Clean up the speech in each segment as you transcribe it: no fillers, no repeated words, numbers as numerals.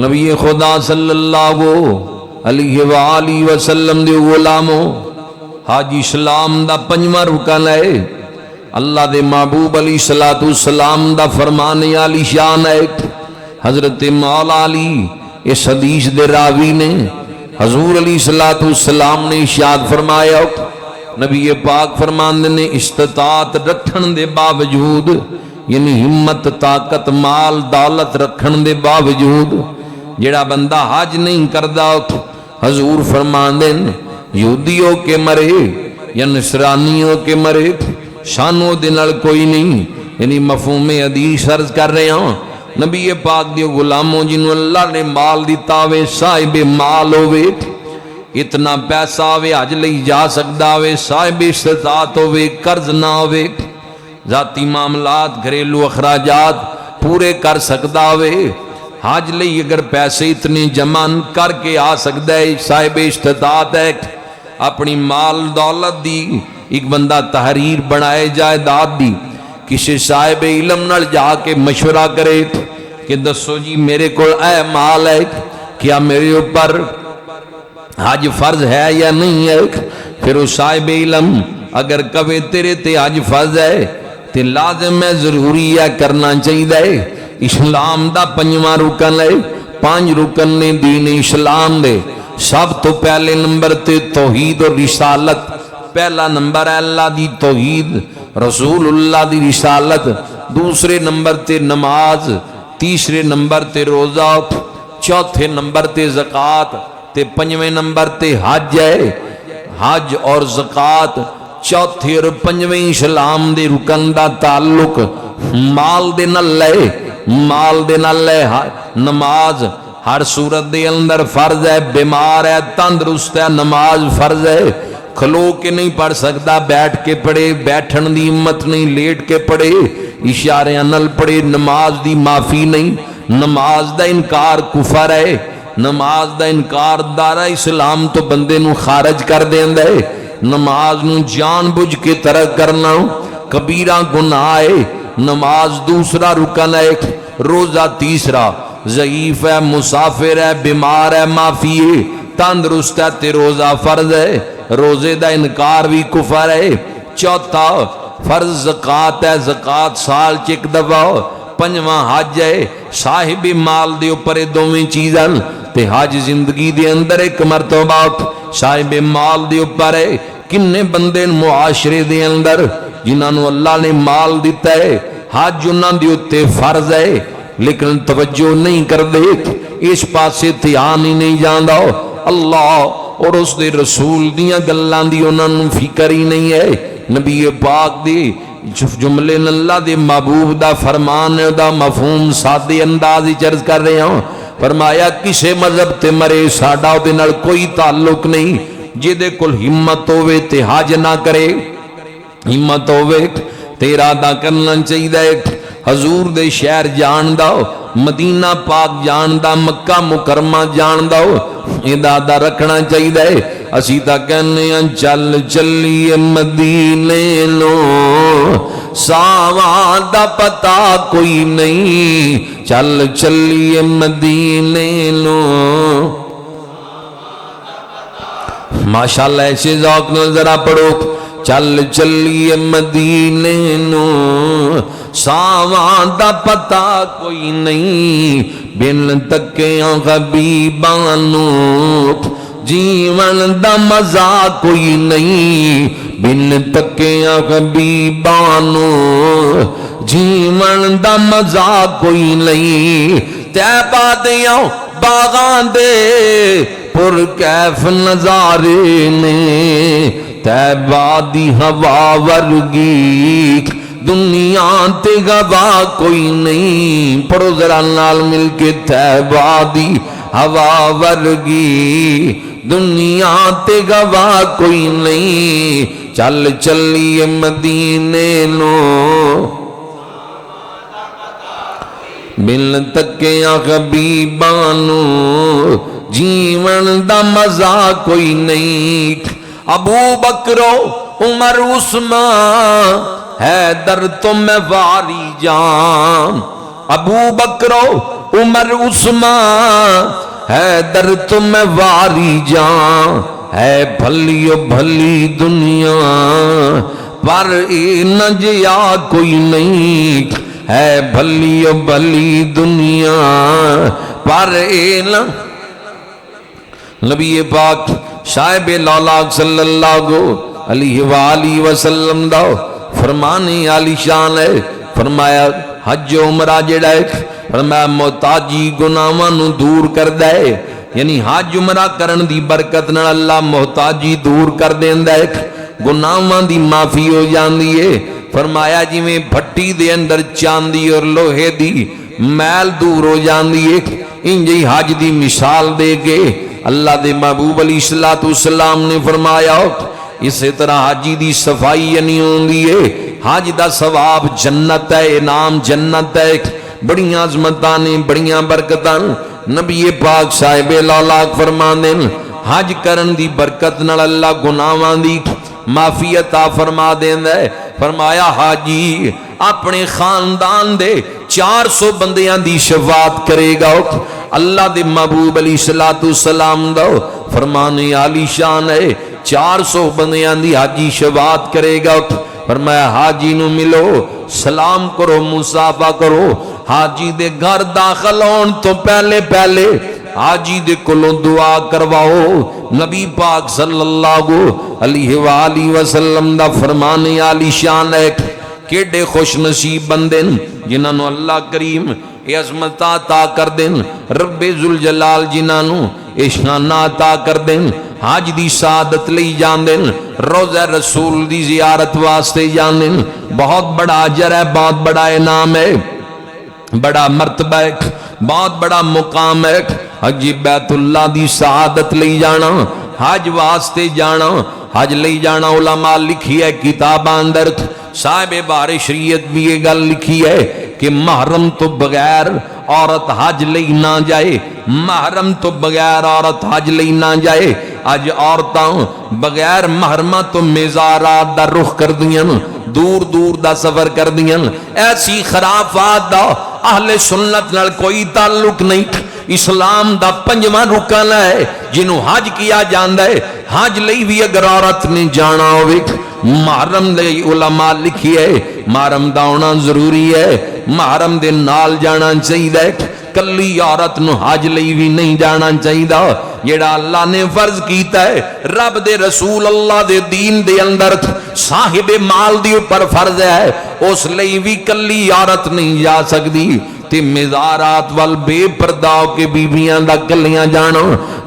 نبی خدا صلی اللہ علیہ وآلہ وسلم دے غلاموں، حاج اسلام دا پنجواں رکن ہے اللہ دے محبوب علیہ الصلوۃ والسلام دا فرمان عالی شان ہے۔ حضرت مولا علی اس حدیث دے راوی نے حضور علیہ الصلوۃ والسلام نے ارشاد فرمایا، نبی پاک فرماندے نے استطاعت رکھن دے باوجود، یعنی ہمت طاقت مال دولت رکھن دے باوجود جڑا بندہ حج نہیں کردا، حضور فرماندے نے یہودیوں کے مرے یا نصرانیوں کے مرے شانوں دے نال کوئی نہیں، یعنی مفہوم حدیث عرض کر رہے ہاں۔ نبی پاک دیو غلاموں جنہوں اللہ نے مال دیتا ہوئے، صاحب مال ہوئے، اتنا پیسہ ہوئے حج لئی جا سکتا ہوئے، صاحب استطاعت ہوئے، قرض نہ ہوئے، ذاتی معاملات گھریلو اخراجات پورے کر سکتا ہوئے، حج لئی اگر پیسے اتنے جمع کر کے آ سکتا ہے، صاحب استطاعت ہے، اپنی مال دولت دی ایک بندہ تحریر بنائے جائیداد دی، کسی صاحب علم نال جا کے مشورہ کرے کہ دسو جی میرے کو اے مال ہے، کیا میرے اوپر حج فرض ہے یا نہیں ہے؟ پھر وہ صاحب علم اگر کبھی تیرے تے حج فرض ہے تے لازم ہے، ضروری ہے، کرنا چاہیے۔ اسلام دا پنجواں رکن ہے، 5 رکن نے دین اسلام دے۔ سب تو پہلے نمبر تے توحید اور رسالت، پہلا نمبر ہے اللہ دی توحید، رسول اللہ دی رسالت، دوسرے نمبر تے نماز، تیسرے نمبر تے روزہ، چوتھے نمبر تے زکوٰۃ، تے پنجویں نمبر تے حج ہے۔ حج اور زکوٰۃ چوتھے اور پنجویں اسلام دے رکن دا تعلق مال دے نال ہے، مال دے نال ہے۔ نماز ہر صورت دے اندر فرض ہے، بیمار ہے تندرست ہے نماز فرض ہے، کھلو کے نہیں پڑھ سکتا بیٹھ کے پڑھے، بیٹھن دی ہمت نہیں لیٹ کے پڑھے، اشارے نال پڑھے، نماز دی معافی نہیں، نماز دا انکار کفر ہے، نماز دا انکار دارا اسلام تو بندے نو خارج کر دیندا ہے، نماز نو جان بوجھ کے ترک کرنا کبیرہ گناہ ہے۔ نماز دوسرا رکن ہے، روزہ تیسرا، ضعیف ہے مسافر ہے بیمار ہے معافی ہے، تندرست ہے تے روزہ فرض ہے، روزے دا انکار بھی کفر ہے۔ چوتھا فرض زکوٰۃ ہے، زکوٰۃ سال چ ایک دفعہ۔ پنجواں حج ہے، صاحب مال دے اوپر دوویں چیزاں تے حج زندگی دے اندر ایک مرتبہ صاحب مال دے اوپر ہے۔ کنے بندے معاشرے دے اندر جنہاں نو اللہ نے مال دیتا ہے، حج انہاں دے اوتے فرض ہے لیکن توجہ نہیں کردے، اس پاسے دھیان ہی نہیں جاندا، اللہ اور اس دے رسول دیاں گلاں دی انہاں نو فکر ہی نہیں ہے۔ نبی پاک دی جملے اللہ دے محبوب دا فرمان دا مفہوم سادے انداز وچ عرض کر رہے ہاں۔ فرمایا کسے مذہب تے مرے ساڈا دے نال کوئی تعلق نہیں، جدے کول ہمت ہوے تے حج نہ کرے، ہمت ہوے تے ارادہ کرنا چاہیے۔ حضور دے شہر جان دا، مدینہ پاک جان دا، مکہ مکرمہ جان دا، ارادہ رکھنا چاہیے۔ اسی تا کہنے ہیں چل چلیے مدینے لو، ساواں دا پتا کوئی نہیں، چل چلیے مدینے لو۔ ماشاءاللہ ایسے ذوق نال ذرا پڑھو، چل چلیے مدینے نو، ساواں دا پتا کوئی نہیں، بن تکیاں حبیباں نو، جیون دا مزہ کوئی نہیں، بن تکیاں حبیباں نو، جیون دا مزہ کوئی نہیں۔ طیبہ دیاں باغاں دے پر کیف نظارے نے، طیبہ دی ہوا ورگی دنیا تے گواہ کوئی نہیں۔ پڑھو ذرا نال مل کے، طیبہ دی ہوا ورگی دنیا تے گواہ کوئی نہیں، چل چلیے مدینے نو، بن تکیاں حبیباں نو، جیون دا مزہ کوئی نہیں۔ ابو بکرو عمر عثمان حیدر تو میں واری جان، ابو بکرو عمر عثمان حیدر تمہیں واری جان ہے بھلی و بھلی دنیا پر اے نہ جیا کوئی نہیں ہے بھلی و بھلی دنیا پر اے نہ نبی پاک صاحب لالاک صلی اللہ علیہ وآلہ وسلم دا فرمانے عالی شان ہے فرمایا حج عمرہ جڑا ہے فرمایا محتاجی گناہاں نو دور کر دے یعنی حج عمرہ کرن دی برکت نال اللہ محتاجی دور کر دیندا ہے گناہاں دی معافی ہو جاندی ہے فرمایا جی میں بھٹی دے اندر چاندی اور لوہے دی میل دور ہو جاندی ہے انجی حج دی مثال دے کے اللہ دے محبوب علیہ السلام نے فرمایا اسی طرح حجی دی صفائی یعنی ہوندی ہے حج دا ثواب جنت ہے انعام جنت ہے بڑیاں عظمتاں نے بڑیاں برکتاں نبی پاک صاحب لالاک فرماندے حج کرن دی برکت نال اللہ گناہاں دی معافی عطا فرما دیندا ہے فرمایا حاجی اپنے خاندان دے 400 بندیاں دی شفاعت کرے گا اللہ دے محبوب علیہ السلام دا فرمانے عالی شان ہے 400 بندیاں دی حاجی شفاعت کرے گا فرمایا حاجی نو ملو سلام کرو مصافحہ کرو حاجی دے گھر داخل ہون تو پہلے حاجی دے کلوں دعا کرواؤ نبی پاک صلی اللہ علیہ وآلہ وسلم دا فرمانے عالی شان ہے کیڑے خوش نصیب بندے جنہاں نو اللہ کریم اے عظمت عطا کر دین رب ذوالجلال جنہاں نو اے شان عطا کر دین حج دی سعادت لئی جان دین روضہ رسول دی زیارت واسطے جان دین بہت بڑا اجر ہے بہت بڑا انعام ہے بڑا مرتبہ ہے بہت بڑا مقام ہے حج بیت اللہ دی سعادت لئی جانا حج واسطے جانا حج لئی جانا علماء لکھی ہے کتاباں اندر صاحب بار شریعت بھی یہ گل لکھی ہے کہ محرم تو بغیر عورت حج لئی نہ جائے محرم تو بغیر عورت حج لئی نہ جائے اج عورتاں بغیر محرمہ تو مزارات دا رخ کر دیاں دور دور دا سفر کر دیاں ایسی خرافات دا اہل سنت نال کوئی تعلق نہیں اسلام دا پنجواں رکن ہے جنہوں حج کیا جاندا ہے حج لئی بھی اگر عورت نے جانا ہوئے محرم دے علماء لکھی ہے محرم دا ہونا ضروری ہے محرم دے نال جانا چاہیے کلی عورت نو حج لئی بھی نہیں جانا چاہیے جیڑا اللہ نے فرض کیتا ہے رب دے رسول اللہ دے دین دے اندر صاحب مال دی اوپر فرض ہے اس لئی بھی کلی عورت نہیں جا سکتی تے مزارات وال بے پردہ کے بیبیاں دا کلیاں جانا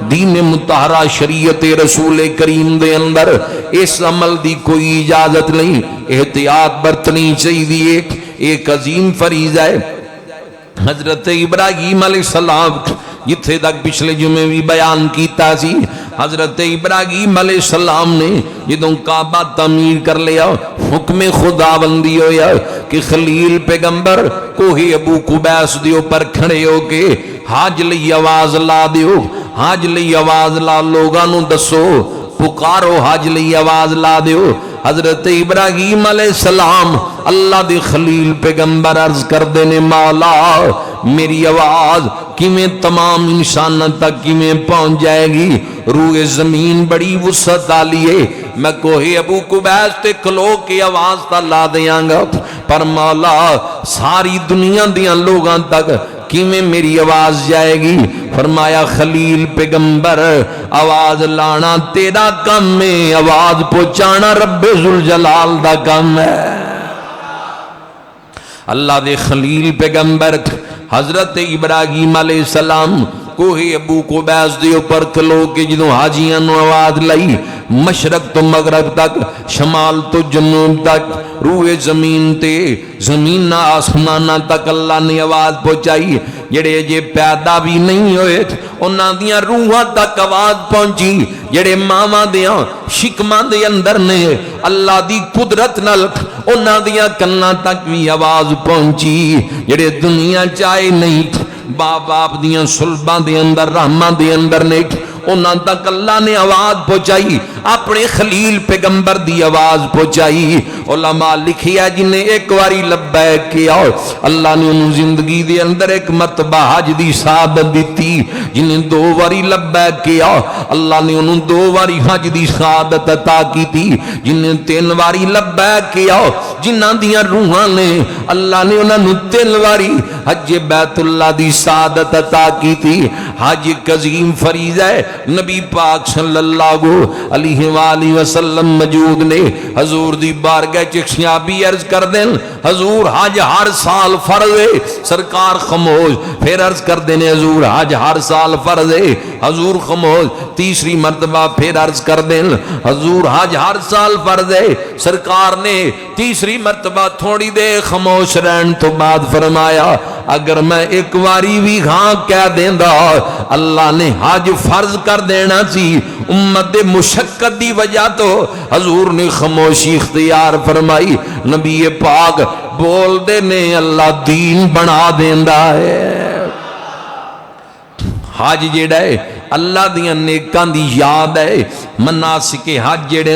دین مطہرہ شریعت رسول کریم دے اندر اس عمل دی کوئی اجازت نہیں احتیاط برتنی چاہیے ایک عظیم فریضہ ہے حضرت ابراہیم علیہ السلام جتھے تک پچھلے جمعے بھی بیان کیتا سی حضرت ابراہیم علیہ السلام نے جدوں کعبہ تعمیر کر لیا حکم خدا بندی ہویا کہ خلیل پیغمبر کوہ ابو قبیس دیو پر کھڑے ہو کے حج لئی آواز لا دیو حج لئی آواز لا لوگاں نو دسو پکارو حج لئی آواز لا دیو حضرت ابراہیم علیہ السلام اللہ دی خلیل پیغمبر عرض کر دینے مولا میری آواز کیویں تمام انسانوں تک کیویں پہنچ جائے گی روح زمین بڑی وسعت والی ہے میں کوہ ابو قبیس تے کھلو کے آواز تا لا دیاں گا پر مولا ساری دنیا دیاں لوگاں تک کیویں میری آواز جائے گی فرمایا خلیل پیغمبر آواز لانا تیرا کم ہے آواز پہنچانا رب ذوالجلال دا کم ہے اللہ دے خلیل پیغمبر حضرت ابراہیم علیہ السلام کوہ ابو قبیس دے اوپر کھلو کے جدوں حاجیاں نو آواز لائی مشرق تو مغرب تک شمال تو جنوب تک روح زمین تے زمین آسمانہ تک اللہ نے آواز پہنچائی جڑے جے پیدا بھی نہیں ہوئے انہاں دیاں روحاں تک آواز پہنچی جڑے ماواں دیاں شکماں دے اندر نے اللہ دی قدرت نال انہاں دیاں کناں تک بھی آواز پہنچی جڑے دنیا چاہے نہیں باپ باپ دیاں سلباں دے اندر رحماں دے اندر نے انہاں تک اللہ نے آواز پہنچائی، اپنے خلیل پیغمبر دی آواز پہنچائی۔ علماء لکھیا جنہیں ایک واری لبیک کیا اللہ نے انہوں زندگی دے اندر ایک مرتبہ حج دی سعادت دیتی، جنہیں دو واری لبیک کیا اللہ نے انہوں دو واری حج دی سعادت عطا کی تھی، جنہیں تین واری لبیک کیا جنہ دیاں روحاں نے اللہ نے انہوں تین واری حج بیت اللہ دی سعادت عطا کی تھی۔ حج عظیم فریضہ ہے، نبی پاک صلی اللہ علیہ وآلہ وسلم موجود نے، حضور دی بارگاہ چکشیابی عرض کر دیں حضور حج ہر سال فرض ہے، سرکار خاموش، پھر عرض کر دیں حضور حج ہر سال فرض ہے، حضور خاموش، تیسری مرتبہ پھر عرض کر دیں حضور حج ہر سال فرض ہے، سرکار نے تیسری مرتبہ تھوڑی دے خاموش رہن تو بعد فرمایا اگر میں ایک واری بھی ہاں کہہ دیندہ اللہ نے حج فرض کر دینا سی، امت مشقت دی وجہ تو حضور نے خاموشی اختیار فرمائی۔ نبی پاک بول دے نے اللہ دین بنا دیندہ ہے۔ حج جیڑا ہے اللہ دیاں نیکاں دی یاد ہے، مناسک حج جیڑے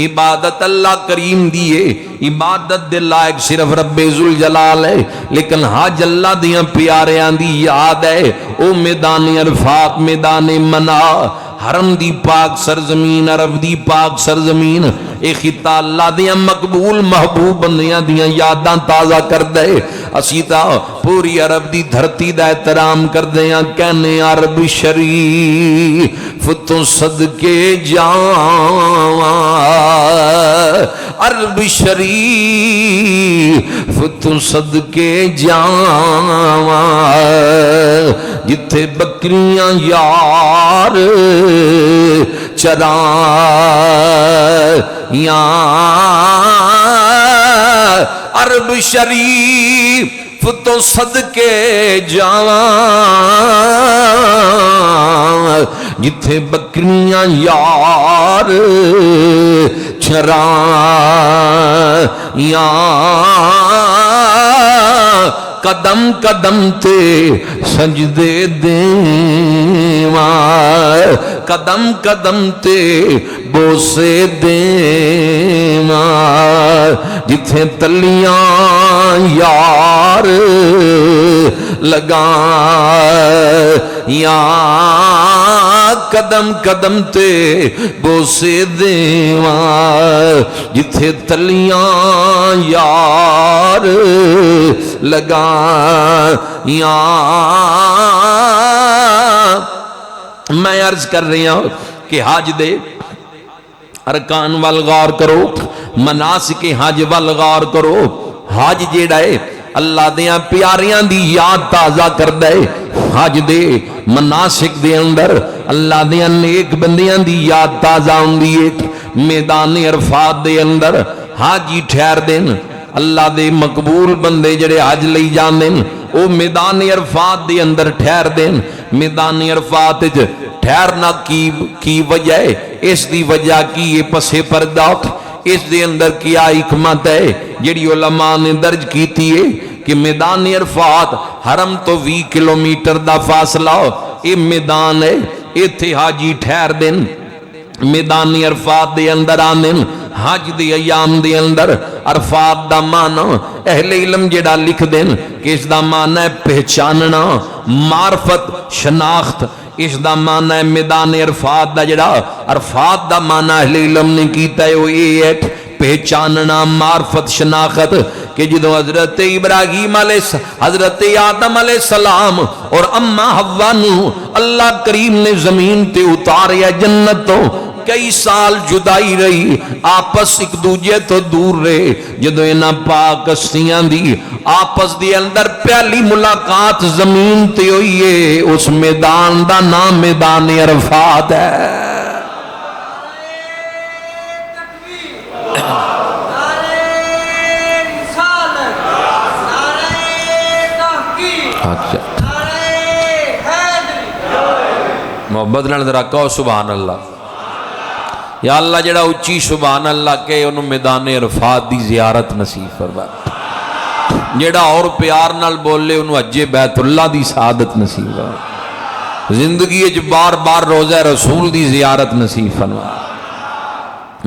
عبادت اللہ کریم دیئے، عبادت دے لائق صرف رب ذوالجلال ہے، لیکن حج اللہ دیاں پیاریاں دی یاد ہے۔ او میدان عرفات، میدان منع، حرم دی پاک سرزمین، عرب دی پاک سرزمین، اے خطہ اللہ دیاں مقبول محبوب بندیاں دیاں یاداں تازہ کر دے۔ اسی تا پوری عرب دی دھرتی دا احترام کر دے ہیں، کہنے عرب شریف تو صدقے جاواں، عرب شریف تو صدقے جاواں، جتھے بکریاں یار چرائیاں، عرب شریف تو صدقے جاواں، جتھے بکریاں یار چرائیاں، قدم قدم تے سجدے دیواں، قدم قدم تے بوسے دیواں، جتھے تلیاں یار لگاں، یا قدم قدم تے بوسے دیواں، جتھے تلیاں یار لگاں، یا میں عرض کر رہی ہوں کہ حج دے ارکان وال غور کرو، مناسک حج وال غور کرو۔ حج جیڑا ہے اللہ دیاں پیاریاں دی یاد تازہ کر دے، حج دے مناسک دے اندر اللہ دیاں نیک بندیاں دی یاد تازہ ہوندی ہے۔ میدان عرفات دے اندر حاجی ٹھہر دین، اللہ دے مقبول بندے جڑے حج لئی جان دین او میدان عرفات دے اندر ٹھہر دین۔ میدان عرفات ٹھہرنا کی وجہ ہے، اس دی وجہ کی یہ پسے پردہ، اس دے اندر کیا حکمت ہے جڑی علماء نے درج کیتی ہے کہ میدان عرفات حرم تو 20 کلومیٹر دا فاصلہ اے میدان ہے، ایتھے حاجی ٹھہر دین، میدان عرفات دے اندر آنن۔ حج دی ایام دے اندر عرفات دا معنی اہل علم جڑا لکھ دین کہ اس دا معنی ہے پہچاننا، معرفت، شناخت، اس دا معنی ہے میدان عرفات دا جڑا عرفات دا معنی اہل علم نے کیتا ہے وہ یہ ہے پہچاننا، معرفت، شناخت، کہ جدو حضرت ابراہیم علیہ حضرت آدم علیہ السلام اور اماں حوا نو اللہ کریم نے زمین تے اتاریا جنت تو، کئی سال جدائی رہی، آپس ایک دوجے تو دور رہے، جدو انہاں پاک ہستیاں دی آپس دی اندر پہلی ملاقات زمین تے ہوئی ہے، اس میدان دا نام میدان عرفات ہے۔ محبت نال ذرا کہو سبحان اللہ۔ یا اللہ جڑا اچھی سبحان اللہ کہ انہوں میدان عرفات دی زیارت نصیب فرما، جڑا اور پیار نال بولے انہوں حج بیت اللہ دی سعادت نصیب فرما۔ زندگی بار بار روزہ رسول دی زیارت نصیب فرما۔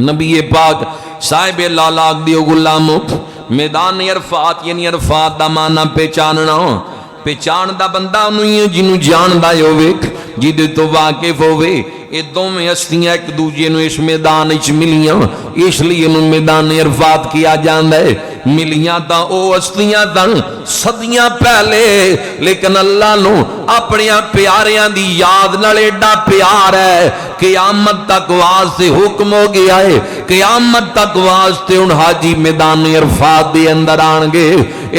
نبی پاک صاحب لالاک دیو غلامو، میدان عرفات یعنی عرفات دا معنی پہچاننا، پہچان دا بندہ انہی ہے جنہوں جان دا ہوئے، جیدے تو واقف ہوئے۔ یہ دونوں ہستیاں ایک دوجے نو اس میدان وچ ملیاں، اس لیے انہوں میدان عرفات کیا جاندا ہے۔ ملیاں تا او ہستیاں تن صدیاں پہلے، لیکن اللہ نو اپنے پیاریاں دی یاد نال ایڈا پیار ہے، قیامت تک واسطے حکم ہو گیا ہے، قیامت تک واسطے ان حاجی میدان عرفات دے اندر آن گے،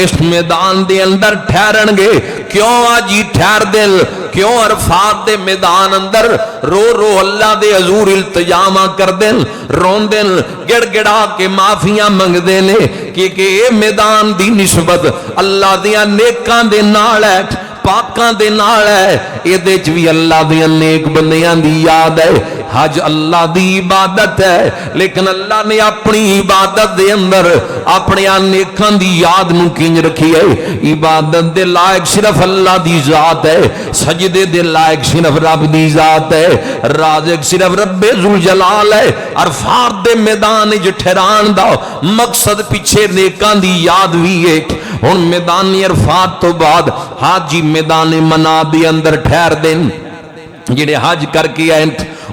اس میدان دے اندر ٹھہرن گے۔ کیوں آجی ٹھہر دل، کیوں عرفات دے میدان اندر رو رو اللہ دے حضور التجامہ کر دن، رون دن، گڑ گڑا کے معافیاں منگ دینے، کہ اے میدان دی نسبت اللہ دیا نیکان دے نال ہے، پاکاں دے نال ہے، اے دے چوی اللہ دیا نیک بندیاں دی یاد ہے۔ حج اللہ دی عبادت ہے، لیکن اللہ نے اپنی عبادت دے اندر اپنے نیکان دی یاد نو کینج رکھی ہے۔ عبادت دے لائق صرف اللہ دی ذات ہے، سجدے دے لائق صرف رب دی ذات ہے، رازق صرف رب ذوالجلال ہے۔ عرفات دے میدان ٹھہران دا مقصد پیچھے نیکان دی یاد بھی ہے۔ ہن میدان عرفات تو بعد حاجی میدان منا دے اندر ٹھہر دین، جڑے حج کر کے آئے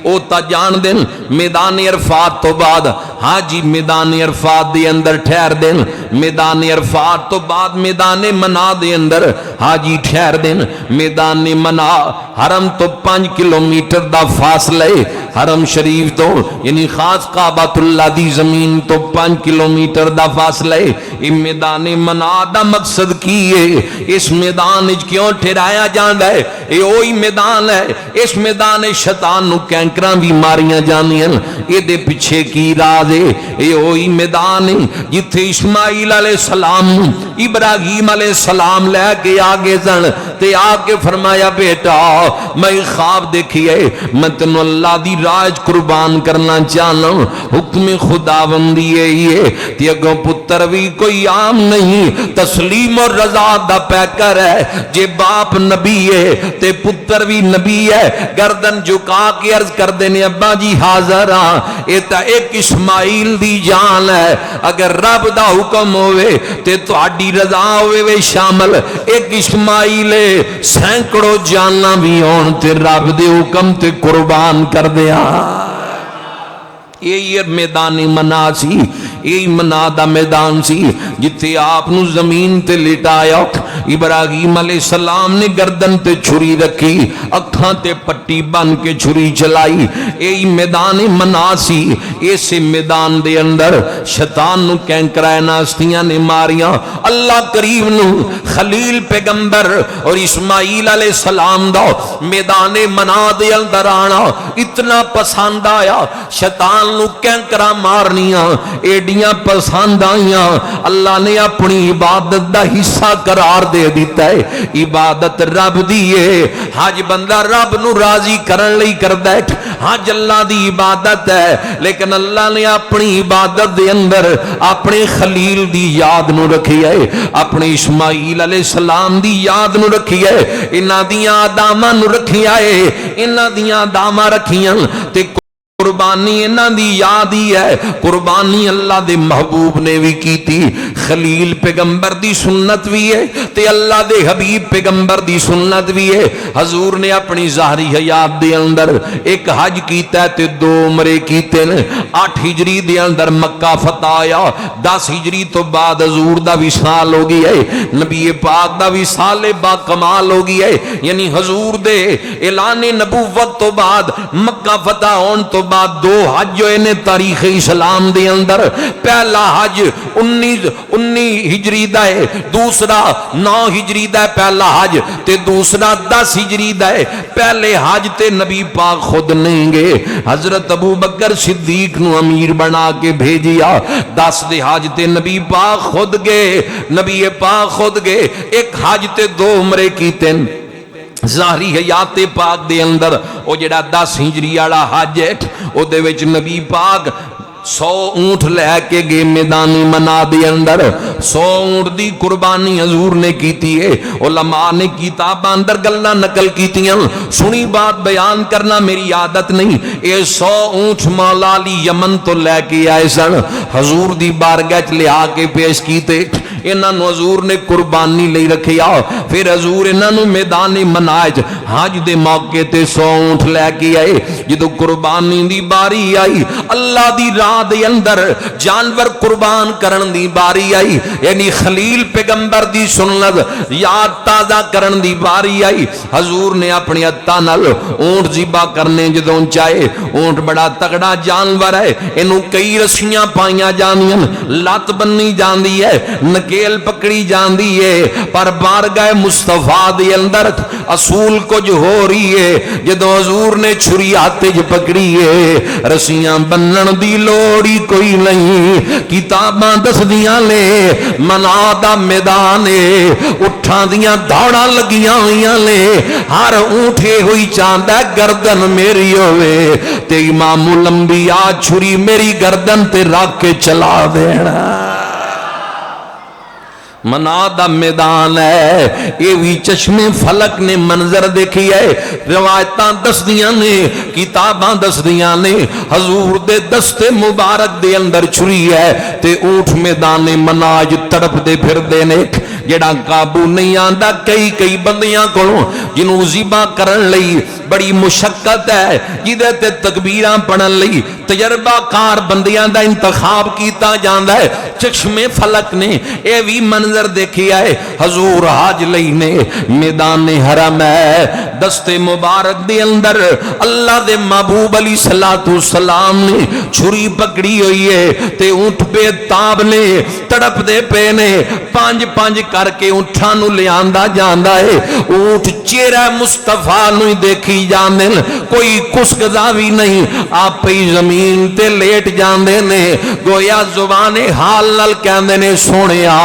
او تا جان دن، میدان عرفات تو بعد حاجی میدان عرفات دے اندر ٹھہر دن، میدان عرفات تو بعد میدان منا دے اندر حاجی ٹھہر دن۔ میدان منا حرم تو 5 کلومیٹر دا فاصلے، حرم شریف تو یعنی خاص کعبۃ اللہ دی زمین تو 5 کلومیٹر دا فاصلے۔ یہ میدان منا دا مقصد کی ہے، اس میدان کیوں ٹھہرایا جاندا ہے؟ یہ وہی میدان ہے، اس میدان شیطان نو کینکراں بیماریاں جانیاں، یہ دے پیچھے کی راز ہے۔ یہ وہی میدان ہے جتھے اسماعیل علیہ السلام ابراہیم علیہ السلام لے کے آگے سن تے آگے فرمایا بیٹا میں خواب دیکھی ہے، میں تینوں اللہ دی راج قربان کرنا چاہنا، حکم خداوندی ہے یہ تے اگوں پتر بھی کوئی عام نہیں، تسلیم اور رضا دا پیکر ہے۔ جے باپ نبی ہے تے پتر بھی نبی ہے، گردن جھکا کے عرض کر دینے ابا جی حاضر ہاں، یہ تا ایک اسماعیل دی جان ہے، اگر رب دا حکم ہوئے تے تو آڈی رضا ہوئے شامل، ایک اسماعیل سینکڑوں جاننا بھی ہون تے رب دے حکم تے قربان کر دیا۔ یہی میدان منا سی، یہی منا دا میدان سی جتے آپ نو زمین تے لٹایا، ابراہیم علیہ السلام نے گردن تے چھری رکھی، اکھاں تے پٹی بن کے چھری چلائی۔ یہی میدان منا سی، ایسے میدان دے اندر شیطان نو کینکرائے ناستیاں نے ماریاں۔ اللہ کریم نو خلیل پیغمبر اور اسماعیل علیہ السلام دا میدان منا دے اندر آنا اتنا پسند آیا، شیطان نو کینکرا مارنیاں ایڈیاں پسند آئیاں، اللہ نے اپنی عبادت دا حصہ قرار دے دیتا ہے۔ عبادت رب دیئے، حج بندہ رب نو راضی کرن لئی کردہ ہے، حج اللہ دی عبادت ہے، لیکن اللہ نے اپنی عبادت دے اندر اپنے خلیل دی یاد نو رکھی ہے، اپنے اسماعیل علیہ السلام دی یاد نو رکھی ہے، انہاں دیاں آدامہ نو رکھی ہے، انہاں دیاں آدامہ رکھیاں تے قربانی انہاں دی یاد ہی ہے۔ قربانی اللہ دے محبوب نے بھی کی تھی، خلیل پیغمبر دی سنت بھی ہے تے اللہ دے حبیب پیغمبر دی سنت بھی ہے۔ حضور نے اپنی ظاہری حیات دے اندر ایک حج کیتا ہے تے 2 عمرے کیتے ہیں۔ 8 ہجری دے اندر مکہ فتح آیا، 10 ہجری تو بعد حضور دا وصال ہو گیا ہے، نبی پاک دا وصال با کمال ہو گیا ہے، یعنی حضور دے اعلان نبوت تو بعد مکہ فتح ہون تو بعد 2 حج جو انہیں تاریخ اسلام دے اندر، پہلا حج 19 ہجری دا ہے، دوسرا 9 ہجری دا ہے پہلا حج تے دوسرا 10 ہجری دا ہے۔ پہلے حج تے نبی پاک خود نہیں گے، حضرت ابو بکر صدیق نو امیر بنا کے بھیجیا۔ 10 دے حج تے نبی پاک خود گئے، نبی پاک خود گئے، ایک حج تے 2 عمرے کیتے ہیں۔ ظاہری حیات پاک دے اندر او جڑا 10 ہجری والا حج ہے او دے وچ نبی پاک 100 اونٹ لے کے گئے میدانی منا دے اندر 100 اونٹ دی قربانی حضور نے کیتی ہے علماء نے کتاب اندر گلاں نقل کیتیاں سنی بات بیان کرنا میری عادت نہیں اے 100 اونٹ مولا علی یمن تو لے کے آئے سن حضور دی بارگاہ چ لے آ کے پیش کیتے انہاں نو حضور نے قربانی لئی رکھیا پھر حضور انہاں نو میدان مناج حج دے موقع تے 100 اونٹ لے کے آئے جدوں قربانی دی باری آئی اللہ دی راہ دے اندر جانور قربان کرن دی باری آئی یعنی خلیل پیغمبر دی سنت یاد تازہ کرن دی باری آئی حضور نے اپنی ہتھاں نال اونٹ ذبح کرنے جدوں چاہے اونٹ بڑا تگڑا جانور ہے اینو کئی رسیاں پائیاں جاندیاں لت بنی جاندی ہے نکیل پکڑی جاندی ہے پر بارگاہ مصطفیٰ دے اندر اصول کچھ ہو رہی ہے جدوں حضور نے چھری ہاتھ وچ پکڑی ہے رسیاں بنن دی لوڑی کوئی نہیں کتاباں دسدیاں نے منا دا میدان اٹھاں دیاں دوڑاں لگیاں ہوئیاں نے ہر اونٹے ہوئی چاہندا گردن میری ہوئے تے امام الانبیاء چھری میری گردن تے رکھ کے چلا دینا منا دا میدان ہے یہ بھی چشم فلک نے منظر دیکھی ہے روایتاں دس دیاں نے کتاباں دس دیاں نے حضور دے دستے مبارک دے اندر چھری ہے تے اونٹ میدان مناج تڑپ دے پھر دے نے جڑا قابو نہیں آندا کئی بندیاں کولوں جنوں ذبح کرن لئی بڑی مشقت ہے جدے تے تکبیراں پڑھن لئی تجربہ کار بندیاں دا انتخاب کیتا جاندا ہے چشم فلک نے اے وی منظر دیکھیا ہے حضور حج لئی نے میدان حرم ہے دستے مبارک دے اندر اللہ دے محبوب علیہ الصلوۃ والسلام نے چھری پکڑی ہوئی ہے تے اونٹ پہ تاب نے تڑپ دے پے نے پانچ کر کے اونٹاں نو لے آندا جاندا ہے اونٹ چہرہ مصطفیٰ نو دیکھی جاندے کوئی کسکدا بھی نہیں آپ ہی زمین تے لیٹ جاندے نے گویا زبان حال نال کہندے نے سونیا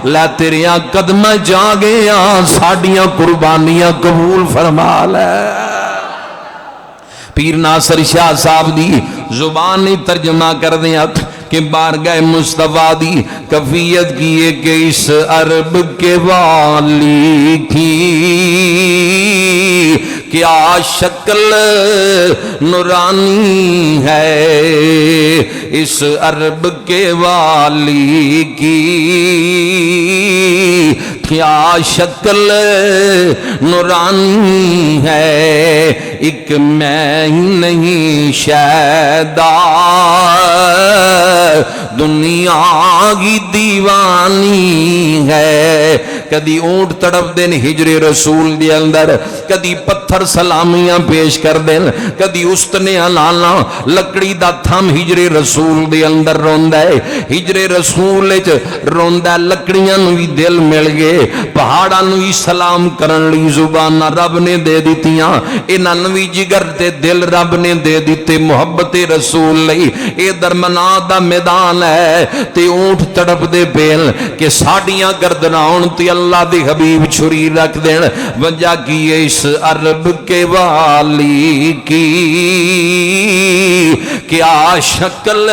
لے تیریاں قدماں جا گیا ساڈیاں قربانیاں قبول فرما لے پیر ناصر شاہ صاحب دی زبان نے ترجمہ کر دیا کہ بارگاہ مصطفیٰ دی کفیت کیے کہ اس عرب کے والی کی کیا شکل نورانی ہے اس عرب کے والی کی کیا شکل نورانی ہے ایک میں ہی نہیں شیدا دنیا کی دیوانی ہے کدی اونٹ تڑپ دین ہجر رسول دی اندر کدی پتھر سلامیاں پیش کر دین کدی استنے لانا لکڑی دا تھم ہجر رسول دی اندر روندا ہے ہجر رسول وچ روندا لکڑیاں نوں وی دل مل گئے پہاڑاں نوں وی سلام کرن لئی زباناں رب نے دے دتیاں انہاں نوں وی جگر تے دل رب نے دے دتے محبت رسول لئی اے درمنا دا میدان ہے تے اونٹ تڑپ دے پیل کہ ساڈیاں گردناں تے اللہ دے حبیب چھری رکھ دین وجہ کی اس عرب کے والی کی کیا شکل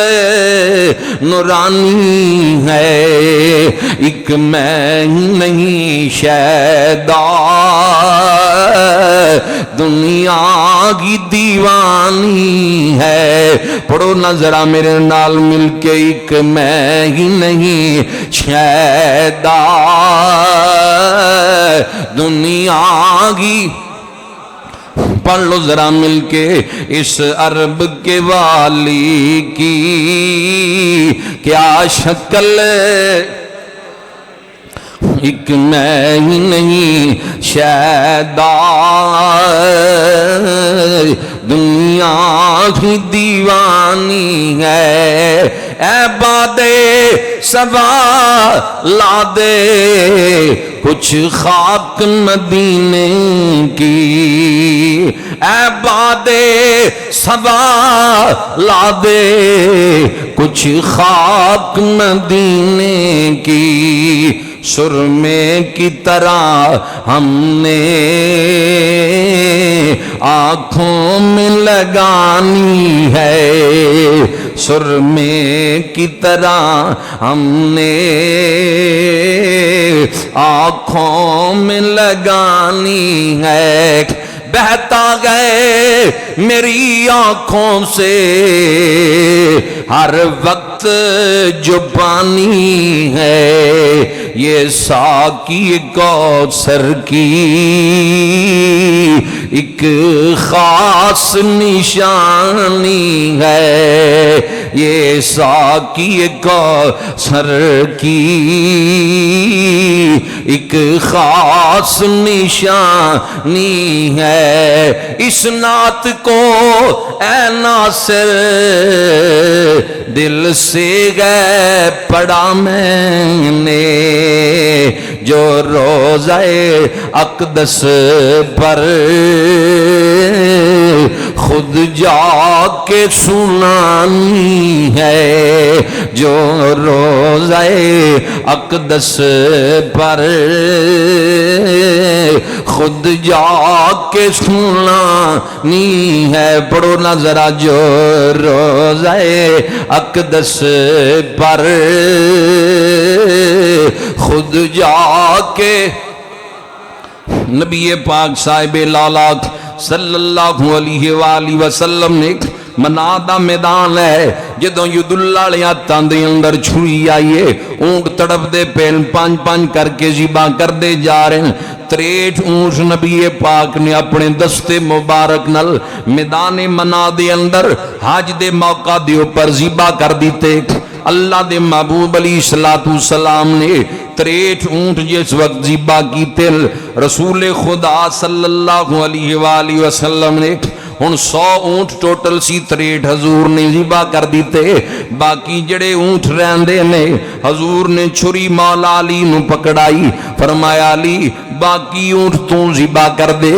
نورانی ہے ایک میں نہیں شیدا دنیا کی دیوانی ہے پڑھو نہ ذرا میرے نال مل کے ایک میں ہی نہیں شیدا دنیا کی پڑھ لو ذرا مل کے اس عرب کے والی کی کیا شکل ایک میں ہی نہیں شیدا دنیا کی دیوانی ہے اے بادے سبا لا دے کچھ خاک مدینے کی اے بادے سبا لا دے کچھ خاک مدینے کی سرمے کی طرح ہم نے آنکھوں میں لگانی ہے سرمے کی طرح ہم نے آنکھوں میں لگانی ہے، بہتا گئے میری آنکھوں سے ہر وقت جو پانی ہے، یہ ساقی کوثر کی ایک خاص نشانی ہے، یہ ساقی کوثر کی ایک خاص نشانی ہے۔ اس نعت کو اے ناصر دل سے گئے پڑھا میں نے، جو روضہ اقدس پر خود جا کے سنانی ہے، جو روضہ اقدس پر خود جا کے سنانی ہے۔ پڑھو نا ذرا، جو روضہ اقدس پر خود جا کے نبی پاک صاحب لالاک صلی اللہ علیہ وآلہ وسلم نے منا دا میدان ہے، جدوں ید اللہ لیا تاندے اندر چھوئی آئیے، اونٹ تڑپ دے پین پانچ پانچ کر کے ذبح کر دے جا رہے ہیں۔ 63 اونٹ نبی پاک نے اپنے دستے مبارک نل میدان منا دے اندر حج دے موقع دے اوپر ذبح کر دیتے۔ اللہ دے محبوب علیہ السلام نے 63 اونٹ جس وقت ذبح کیتے، رسول خدا صلی اللہ علیہ وآلہ وسلم نے ہن 100 اونٹ ٹوٹل سی 63 حضور نے ذبح کر دیتے، باقی جڑے اونٹ رہندے نے حضور نے چھری مولا علی نو پکڑائی، فرمایا علی باقی اونٹ تو ذبح کر دے،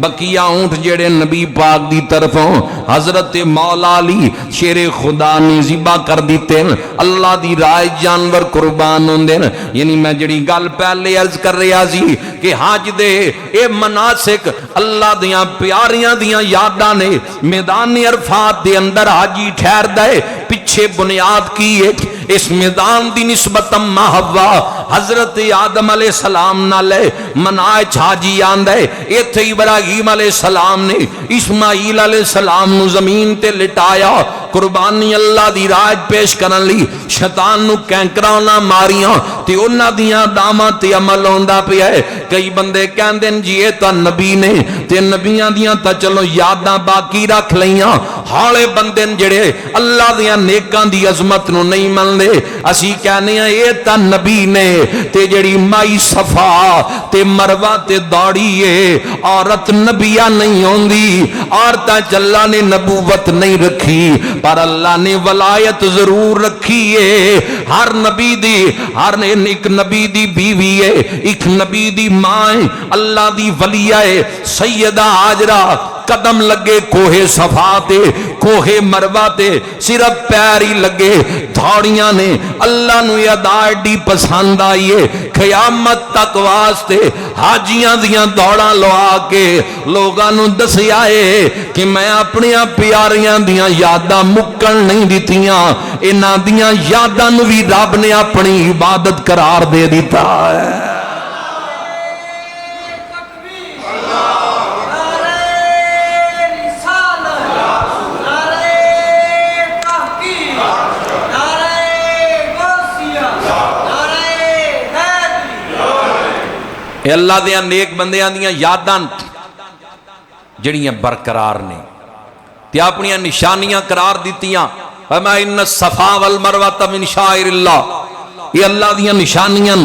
بقیہ اونٹ جڑے نبی پاک دی طرفوں حضرت مولا علی شیر خدا نے ذبح کر دیتے، اللہ دی رائے جانور قربان ہوندے۔ یعنی میں جڑی گل پہلے عرض کر رہا سی کہ حج دے اے مناسک اللہ دیاں پیاریاں دیاں یاداں نے میدان عرفات دے اندر حاجی ٹھہر دے، پیچھے بنیاد کی ہے اس میدان دی نسبت اما حوا حضرت آدم علیہ السلام نالے منائے حاجی آندے، ایتھے ابراہیم علیہ السلام نے اسماعیل علیہ السلام نو زمین تے لٹایا، قربانی اللہ دی راج پیش کرن لی شیطان نو کینکراں نہ ماریاں تے انہاں دیاں داماں تے عمل ہوندا پیا ہے۔ کئی بندے کہندے جی اے تاں نبی نے تے نبیاں دیاں تاں چلو یاداں باقی رکھ لیاں، ہالے بندے جڑے اللہ دیاں نیکاں دی عظمت نو نہیں مندے، اسی کہنے ہیں اے تاں نبی نے تے جڑی مائی صفا تے مروہ تے دوڑی ہے، عورت نبیہ نہیں ہوندی، عورتاں چلا نے نبوت نہیں رکھی پر اللہ نے ولایت ضرور رکھی ہے۔ ہر نبی دی ایک نبی دی بیوی ہے، ایک نبی دی ماں ہے، اللہ دی ولیہ ہے سیدہ ہاجرہ، قدم لگے کوہ صفا تے کوہ مروہ تے صرف پیری لگے دھاڑیاں نے، اللہ نو ادا ایڈی پسند آئیے، قیامت تک واسطے حاجیاں دیاں دوڑاں لوا کے لوگاں نو دسیا ہے کہ میں اپنی پیاریاں دیاں یاداں مکن نہیں دیتیاں، انہاں دیاں یاداں نو بھی رب نے اپنی عبادت قرار دے دیتا ہے۔ اے اللہ دیاں نیک بندیاں دیاں یاداں جڑیاں برقرار نے تے اپنیاں نشانیاں قرار دیتیاں، فما ان الصفا والمروہ من شعائر اللہ، یہ اللہ دیاں نشانیاں،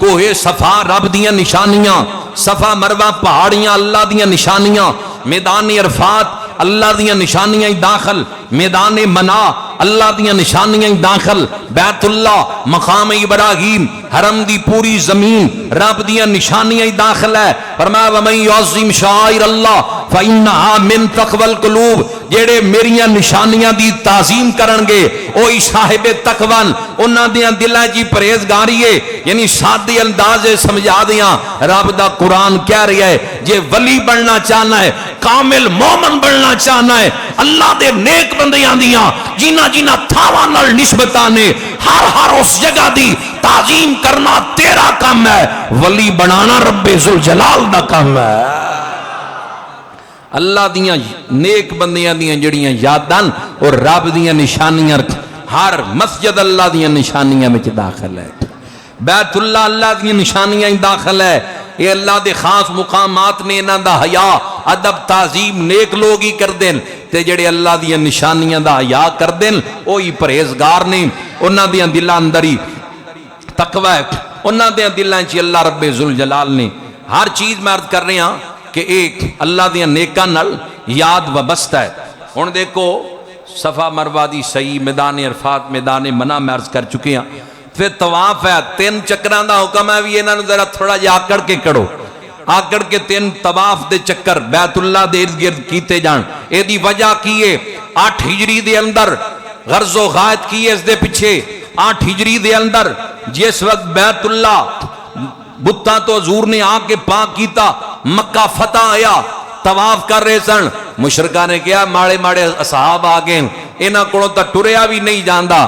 کوہ صفا رب دیاں نشانیاں، صفا مروہ پہاڑیاں اللہ دیاں نشانیاں، میدان عرفات اللہ دیاں نشانیاں داخل، میدان منا اللہ دیاں نشانیاں داخل، بیت اللہ، مقام ابراہیم، حرم دی پوری زمین، رب دیاں نشانیاں ہی داخل ہے. فرمایا وَمَن يُعَظِّمْ شَعَائِرَ اللَّهِ فَإِنَّهَا مِن تَقْوَى الْقُلُوبِ. جڑے میریاں نشانیاں دی تعظیم کرن گے اوہی صاحب تقوی، انہاں دیاں دلاں چ پرہیزگاری ہے. یعنی سادے انداز سمجھا دیاں رب دا قرآن کہہ رہا ہے جے ولی بننا چاہنا ہے، کامل مومن بننا چاہنا ہے، اللہ دے نیک بندیاں دیاں جنہ جنہ تھاواں نال نسبتاں نے ہر اس جگہ دی تعظیم کرنا تیرا کام ہے. ولی بنانا رب ذوالجلال دا کام ہے. اللہ دیاں نیک بندیاں دیاں جڑیاں یاداں اور رب دیاں نشانیاں ہر مسجد اللہ دیاں نشانیاں میں داخل ہے. بیت اللہ اللہ دیاں نشانیاں داخل ہے. یہ اللہ دے خاص مقامات نے انہاں دا حیا ادب تعظیم نیک لوگ ہی کر دین تے جڑے اللہ دیاں نشانیاں دا حیا کر دین وہی پرہیزگار نے. انہاں دیاں دلاں اندر ہی تقوی ہے، انہاں دیاں دلاں چ اللہ رب ذوالجلال نے ہر چیز میں عرض کر رہے ہیں کہ ایک اللہ دیاں نیکاں نال یاد وابستہ ہے. ہن دیکھو صفا مروہ دی صحیح میدان عرفات میدان منع میں عرض کر چکے ہیں. پھر طواف ہے 3 چکران دا حکم ہے بھی انہاں نوں ذرا تھوڑا جہا آکڑ کے کرو. آکڑ کے 3 طواف دے چکر بیت اللہ دے ارد گرد کیتے جان. اے دی وجہ کی ہے 8 ہجری دے اندر غرض و غایت کی ہے. اس دے پیچھے 8 ہجری دے اندر جس وقت بیت اللہ بتاں تو حضور نے آ کے پاک کیتا، مکہ فتح آیا، طواف کر رہے سن. مشرکہ نے کہا ماڑے ماڑے اصحاب آ گئے، انہاں کولوں تاں ٹریا بھی نہیں جاندا،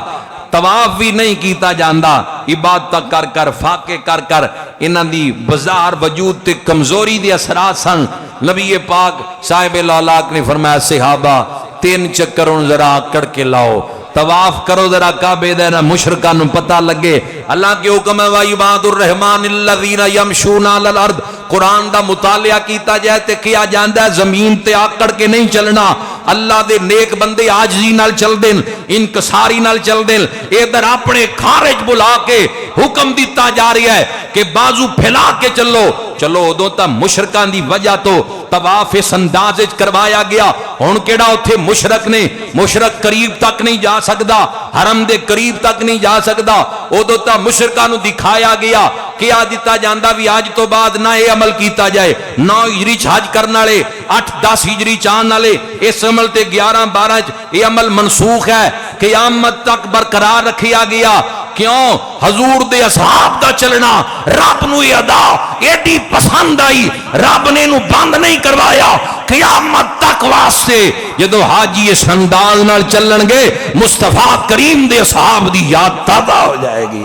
طواف بھی نہیں کیتا جاندا. عبادت کر کر فاقے کر کر انہاں دی بازار وجود تے کمزوری دے اثرات سن. نبی پاک صاحب الاولاق نے فرمایا صحابہ 3 چکروں ذرا آکڑ کے لاؤ، طواف کرو ذرا کعبے دے نہ مشرکاں نوں پتہ لگے. اللہ کے حکم ہے وَعِبَادُ الرَّحْمَنِ الَّذِينَ يَمْشُونَ عَلَى الْأَرْضِ. قرآن دا مطالعہ کیتا جائے تے کیا جاندا ہے زمین تے آکڑ کے نہیں چلنا. اللہ دے نیک بندے عاجزی نال چل دین، انکساری نال چل دین. ادھر اپنے خارج بلا کے حکم دیتا جا رہا ہے کہ بازو پھیلا کے چلو. چلو ادوں تا مشرکان دی وجہ تو طواف اس انداز وچ کروایا گیا. ہن کیڑا اوتھے مشرک نے، مشرک قریب تک نہیں جا سکدا، حرم دے قریب تک نہیں جا سکدا. ادوں تا مشرکاں نوں دکھایا گیا کیا دتا جاندا بھی آج تو بعد نہ یہ عمل کیتا جائے. 9 ہجری حج کرن والے 8-10 ہجری چاہن والے اس عمل تے 11-12 یہ عمل منسوخ ہے، قیامت تک برقرار رکھیا گیا. کیوں؟ حضور دے اصحاب دا چلنا رب نو یہ ادا ایڈی پسند آئی، رب نے نو بند نہیں کروایا. قیامت تک واسطے جدو حاجی اس انداز نال چلن گے مصطفیٰ کریم دے اصحاب دی یاد تازہ ہو جائے گی.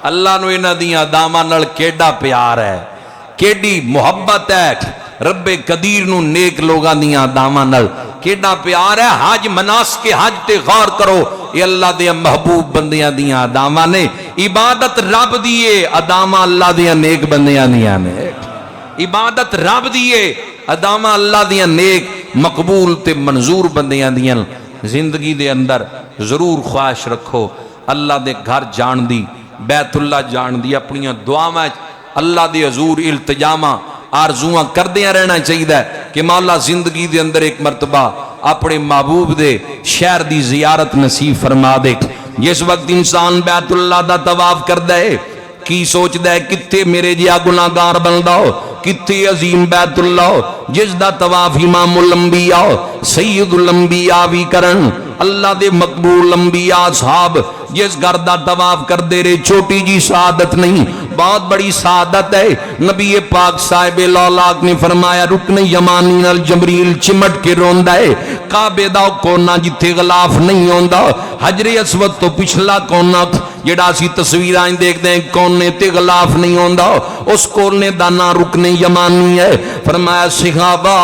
اللہ نو انہاں دیاں اداماں نال کیڈا پیار ہے، کیڈی محبت ہے. رب قدیر نو نیک لوگاں دیاں اداماں نال کیڈا پیار ہے. حج مناسک حج تے غور کرو، یہ اللہ دے محبوب بندیاں دیاں اداماں نے. عبادت رب دیے، اداماں اللہ دیاں نیک بندیاں دیاں نے. عبادت رب دیے، اداماں اللہ دیاں نیک مقبول تے منظور بندیاں دیاں. زندگی دے اندر ضرور خواہش رکھو اللہ دے گھر جان دی، بیت اللہ جان دی. اپنیاں دعاواں اللہ دے حضور التجاماں آرزواں کردیاں رہنا چاہیے کہ مولا زندگی دے اندر ایک مرتبہ اپنے محبوب دے شہر دی زیارت نصیب فرما دے. جس وقت انسان بیت اللہ دا طواف کردا ہے کی سوچدا ہے کتے میرے جیا گناہگار بندا ہو، کتے عظیم بیت اللہ ہو جس دا طواف امام الانبیاء سید الانبیاء بھی کرن. اللہ دے مقبول انبیاء صاحب جس گھر دا طواف کر دے رہے چھوٹی جی سعادت نہیں، بہت بڑی سعادت ہے. نبی پاک صاحب الاولاق نے فرمایا رکن یمانی نال جبریل چمٹ کے روندا ہے. کعبے دا کونا جتھے غلاف نہیں ہوندا، حجر اسود تو پچھلا کونا جڑا اسی تصویراں دیکھدے ہیں کونے تے غلاف نہیں ہوندا، اس کونے دا نام رکن یمانی ہے. فرمایا صحابہ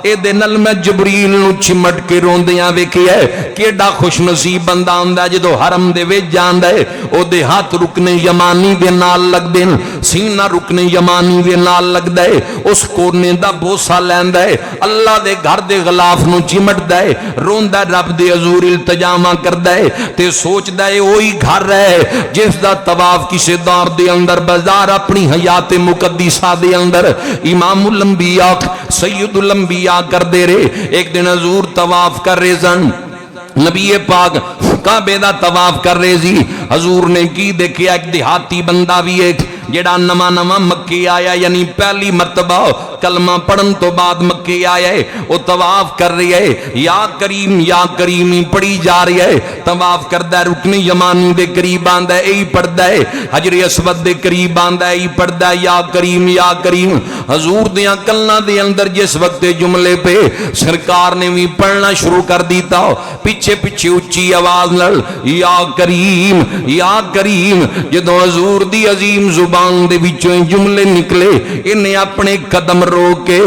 اے دے نال میں جبریل نو چمٹ کے روندیاں ویکھیا ہے. کیڈا خوش نصیب بندہ ہوندا ہے جدوں حرم دے وچ جاندا ہے او دے ہاتھ رکن یمانی دے نال لگدے ہیں، سینہ رکن یمانی دے نال لگدا ہے، اس کونے دا بوسا لیندا ہے، اللہ دے گھر دے غلاف نو چمٹدا ہے، روندا رب دے حضور التجاماں کردا ہے تے سوچدا ہے وہی گھر ہے جس دا طواف کسے دور دے اندر بازار اپنی حیات مقدسہ دے اندر امام الانبیاء سید الانبیاء کر دے رہے. ایک دن حضور طواف کر رہے سن، نبی پاک کعبے دا طواف کر رہے سی حضور نے کی دیکھیا ایک دیہاتی بندہ بھی ایک جڑا نواں مکی آیا یعنی پہلی مرتبہ کلمہ پڑھن تو بعد مکی آیا ہے وہ طواف کر رہی ہے یا کریم ہی پڑھی جا رہی ہے طواف کردا ہے رکن یمانی دے قریب آندا ہے یہی پڑھدا ہے حجر اسود دے قریب آندا ہے یہی پڑھدا ہے یا کریم حضور دیاں کلاں دے اندر جس وقت جملے پہ سرکار نے بھی پڑھنا شروع کر دیتا پیچھے اچھی آواز نال یا کریم جدوں حضور دی عظیم زبان دے وچوں جملے نکلے انہیں اپنے قدم روک کے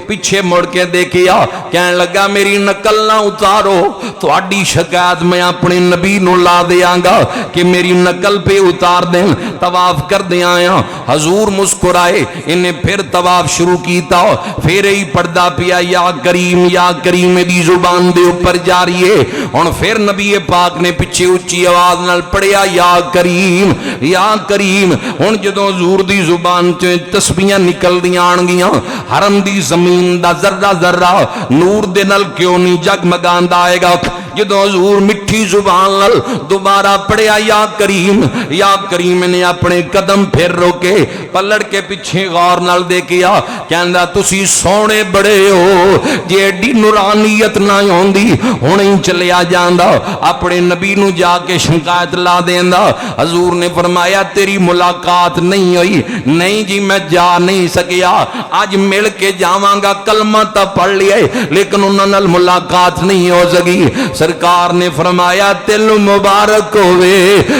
پیچھے مڑ کے دیکھیا کہنے لگا میری نقل نہ اتارو تہاڈی شکایت میں اپنے نبی نو لا دیاں گا کہ میری نقل پہ اتار دیں طواف کر دے آیا حضور مسکرائے انہیں پھر طواف شروع کیتا پھر ہی پڑھدا پیا یا کریم دی زبان دے اوپر جاری ہے اور پھر نبی پاک نے پیچھے اچھی آواز نال پڑھیا یا کریم ہن جدوں حضور دی زبان چ تسبیحاں نکل دیاں آن گیاں حرم دی زمین دا ذرہ نور دے نال کیوں نہیں جگمگاندا آئے گا جدوں حضور مٹھی زبان نال دوبارہ پڑھیا یا کریم نے اپنے قدم پھر روکے پلڑ کے پیچھے غور نال دیکھیا کہندا تسی سونے بڑے ہو جے ایڈی نورانیت نہ ہوندی ہن ہی چلیا جاندا اپنے نبی نو جا کے شکایت لا دیندا حضور نے فرمایا تیری ملاقات نہیں ہوئی نہیں جی میں جا نہیں سکیا آج مل کے جاواں گا کلمہ تا پڑھ لیا لیکن انہاں نال ملاقات نہیں ہو سکی سرکار نے فرمایا دل مبارک ہوئے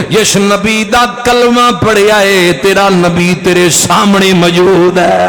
جس نبی دا کلمہ پڑھیا ہے تیرا نبی تیرے سامنے موجود ہے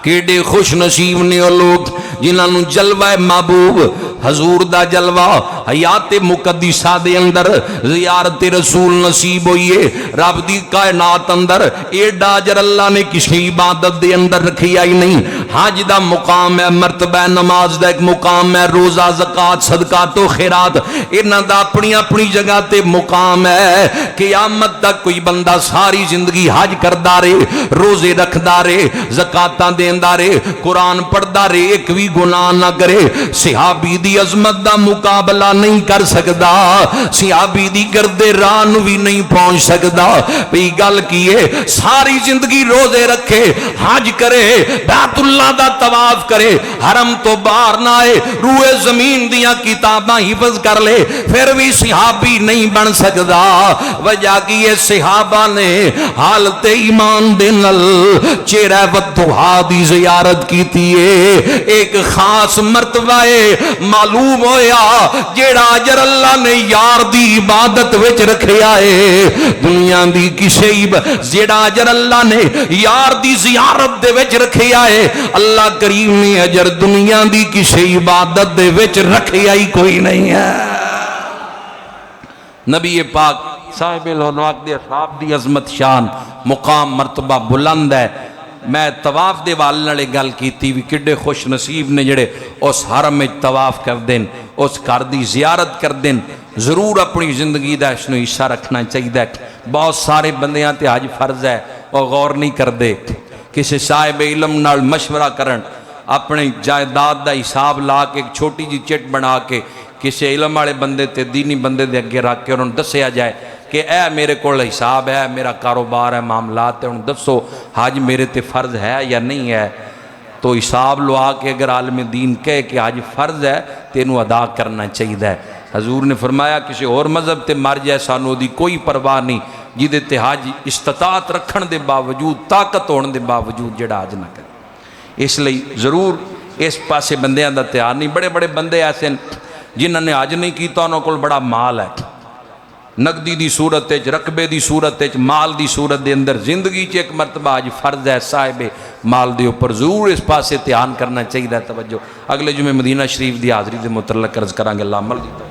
کیڑے خوش نصیب نے وہ لوگ جنہاں نو جلوہ محبوب حضور دا جلوہ حیات مقدسہ دے اندر زیارت رسول نصیب ہوئیے رب دی کائنات اندر ایڈا اجر اللہ نے کسی عبادت دے اندر رکھی آئی نہیں حج دا مقام ہے مرتبہ نماز دا ایک مقام ہے روزہ زکاة صدقات و خیرات انہاں دا اپنی جگہ تے مقام ہے قیامت تک کوئی بندہ ساری زندگی حج کردا رہے روزے رکھدا رہے زکاتاں دیندا رہے قرآن پڑھدا رہے ایک بھی گناہ نہ کرے صحابی دی عظمت دا مقابلہ نہیں کر سکدا صحابی دی گرد راہ نو بھی نہیں پہنچ سکدا بھی گل کیے ساری زندگی روزے رکھے حج کرے بیت اللہ دا طواف کرے حرم تو باہر نہ آئے روئے زمین دیاں کتاباں حفظ کر لے پھر بھی صحابی نہیں بن سکدا وجہ کیے صحابہ نے حالت ایمان دے نل چہرہ ودھا دی زیارت کی تیے ایک خاص مرتبہ معلوم ہویا جیڑا اجر اللہ نے یار دی عبادت وچ رکھیا ہے دنیا دی کسے جیڑا اجر اللہ نے یار دی زیارت دے وچ رکھیا ہے اللہ کریم نے اجر دنیا دی کسے عبادت دے وچ رکھیا ہی کوئی نہیں ہے نبی پاک صاحب الانوار دے اصحاب دی عظمت شان مقام مرتبہ بلند ہے میں طواف دے والے گل کیتی بھی کڈے خوش نصیب نے جڑے اس حرم میں طواف کر دیں اس گھر دی زیارت کر دیں ضرور اپنی زندگی دا اس نو حصہ رکھنا چاہیے بہت سارے بندیاں تے حج فرض ہے اور غور نہیں کر دے کسی صاحب علم نال مشورہ کرن اپنے جائیداد دا حساب لا کے ایک چھوٹی جی چٹ بنا کے کسی علم والے بندے تے دینی بندے دے اگے رکھ کے انہوں دسیا جائے کہ اے میرے کول حساب ہے میرا کاروبار ہے معاملات ہے انہوں دسو حج میرے تے فرض ہے یا نہیں ہے تو حساب لوا کے اگر عالم دین کہے کہ حج فرض ہے تو انہوں ادا کرنا چاہیے حضور نے فرمایا کسی اور مذہب تے مر جائے سانو دی کوئی پرواہ نہیں جیدے تے حج استطاعت رکھن دے باوجود طاقت ہونے دے باوجود جڑا حج نہ کرے اس لئی ضرور اس پاسے بندیاں دا تیار نہیں بڑے بڑے بندے ایسے جنہوں نے حج نہیں کیتا انہوں کو بڑا مال ہے نقدی دی صورت ہے رقبے دی صورت ہے مال دی صورت دے اندر زندگی چ ایک مرتبہ آج فرض ہے صاحب مال دے اوپر ضرور اس پاسے دھیان کرنا چاہیے توجہ اگلے جمعے مدینہ شریف دی حاضری دے متعلق عرض کرانگے اللہ عمل دی